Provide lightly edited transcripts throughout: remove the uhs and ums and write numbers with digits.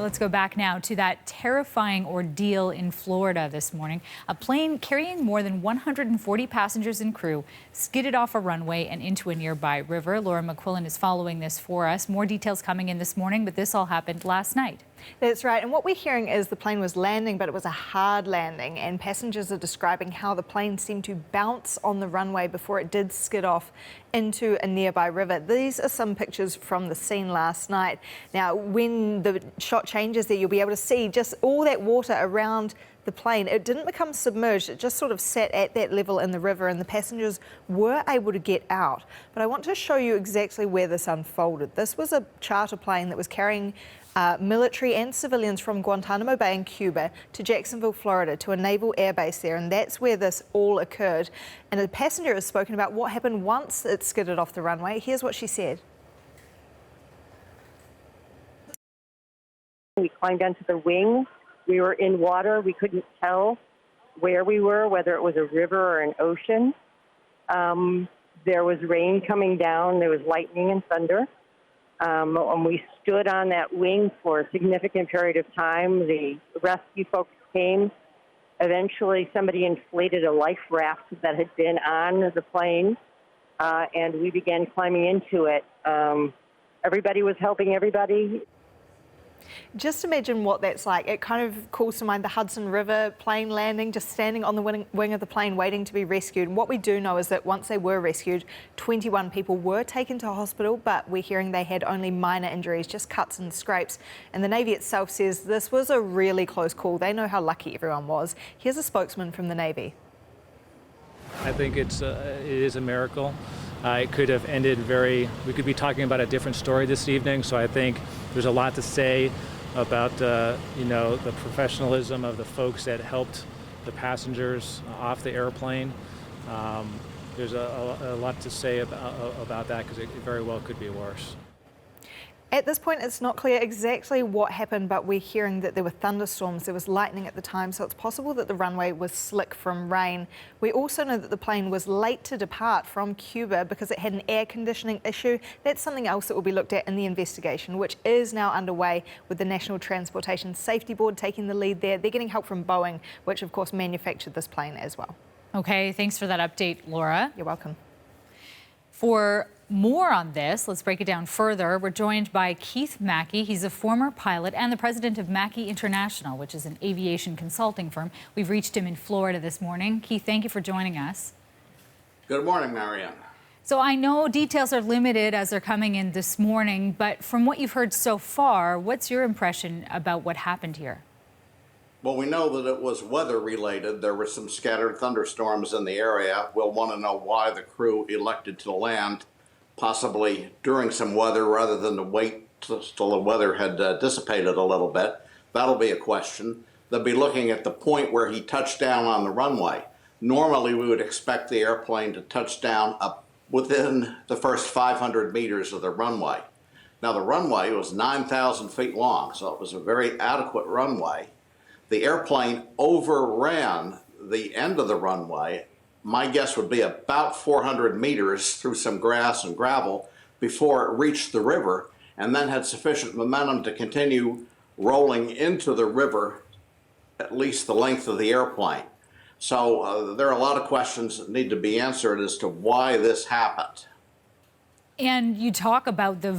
Let's go back now to that terrifying ordeal in Florida this morning. A plane carrying more than 140 passengers and crew skidded off a runway and into a nearby river. Laura McQuillan is following this for us. More details coming in this morning, but this all happened last night. That's right. And what we're hearing is the plane was landing, but it was a hard landing. And passengers are describing how the plane seemed to bounce on the runway before it did skid off into a nearby river. These are some pictures from the scene last night. Now, when the shot changes there, you'll be able to see just all that water around the plane. It didn't become submerged. It just sort of sat at that level in the river, and the passengers were able to get out. But I want to show you exactly where this unfolded. This was a charter plane that was carrying military and civilians from Guantanamo Bay in Cuba to Jacksonville, Florida, to a naval airbase there, and that's where this all occurred. And a passenger has spoken about what happened once it skidded off the runway. Here's what she said. We climbed onto the wing. We were in water. We couldn't tell where we were, whether it was a river or an ocean. There was rain coming down. There was lightning and thunder. And we stood on that wing for a significant period of time. The rescue folks came. Eventually, somebody inflated a life raft that had been on the plane, and we began climbing into it. Everybody was helping everybody. Just imagine what that's like. It kind of calls to mind the Hudson River plane landing, just standing on the wing of the plane waiting to be rescued. And what we do know is that once they were rescued, 21 people were taken to hospital, but we're hearing they had only minor injuries, just cuts and scrapes. And the Navy itself says this was a really close call. They know how lucky everyone was. Here's a spokesman from the Navy. I think it is a miracle. It could have ended we could be talking about a different story this evening, so I think there's a lot to say about the professionalism of the folks that helped the passengers off the airplane. There's a lot to say about that because it very well could be worse. At this point, it's not clear exactly what happened, but we're hearing that there were thunderstorms, there was lightning at the time, so it's possible that the runway was slick from rain. We also know that the plane was late to depart from Cuba because it had an air conditioning issue. That's something else that will be looked at in the investigation, which is now underway with the National Transportation Safety Board taking the lead there. They're getting help from Boeing, which of course manufactured this plane as well. Okay, thanks for that update, Laura. You're welcome. For more on this, let's break it down further. We're joined by Keith Mackey. He's a former pilot and the president of Mackey International, which is an aviation consulting firm. We've reached him in Florida this morning. Keith, thank you for joining us. Good morning, Marianne. So I know details are limited as they're coming in this morning, but from what you've heard so far, what's your impression about what happened here? Well, we know that it was weather related. There were some scattered thunderstorms in the area. We'll want to know why the crew elected to land possibly during some weather rather than to wait till the weather had dissipated a little bit. That'll be a question. They'll be looking at the point where he touched down on the runway. Normally, we would expect the airplane to touch down up within the first 500 meters of the runway. Now, the runway was 9,000 feet long, so it was a very adequate runway. The airplane overran the end of the runway. My guess would be about 400 meters through some grass and gravel before it reached the river, and then had sufficient momentum to continue rolling into the river at least the length of the airplane. So there are a lot of questions that need to be answered as to why this happened. And you talk about the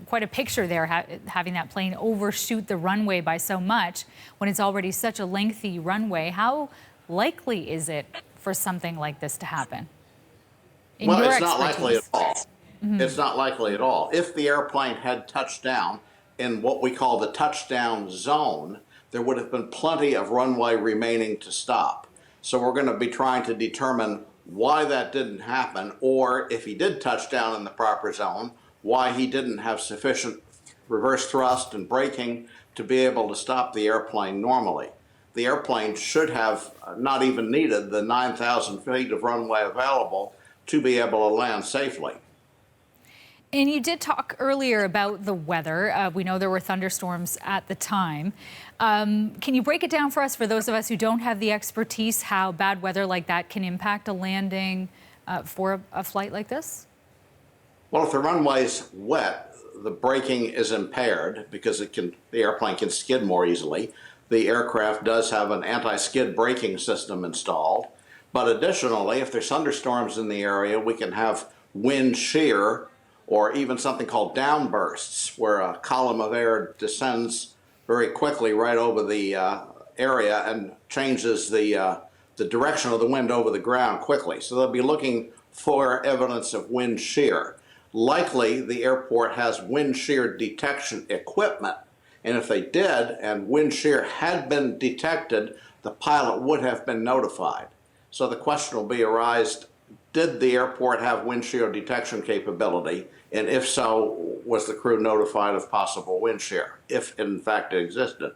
quite a picture there, having that plane overshoot the runway by so much when it's already such a lengthy runway. How likely is it for something like this to happen? Well, it's not likely at all. Mm-hmm. It's not likely at all. If the airplane had touched down in what we call the touchdown zone, there would have been plenty of runway remaining to stop. So we're going to be trying to determine why that didn't happen, or if he did touch down in the proper zone, why he didn't have sufficient reverse thrust and braking to be able to stop the airplane normally. The airplane should have not even needed the 9,000 feet of runway available to be able to land safely. And you did talk earlier about the weather. We know there were thunderstorms at the time. Can you break it down for us, for those of us who don't have the expertise, how bad weather like that can impact a landing for a flight like this? Well, if the runway's wet, the braking is impaired because the airplane can skid more easily. The aircraft does have an anti-skid braking system installed. But additionally, if there's thunderstorms in the area, we can have wind shear or even something called downbursts, where a column of air descends very quickly right over the area and changes the direction of the wind over the ground quickly. So they'll be looking for evidence of wind shear. Likely, the airport has wind shear detection equipment, and if they did and wind shear had been detected, the pilot would have been notified. So the question will be arised, did the airport have wind shear detection capability? And if so, was the crew notified of possible wind shear, if in fact it existed?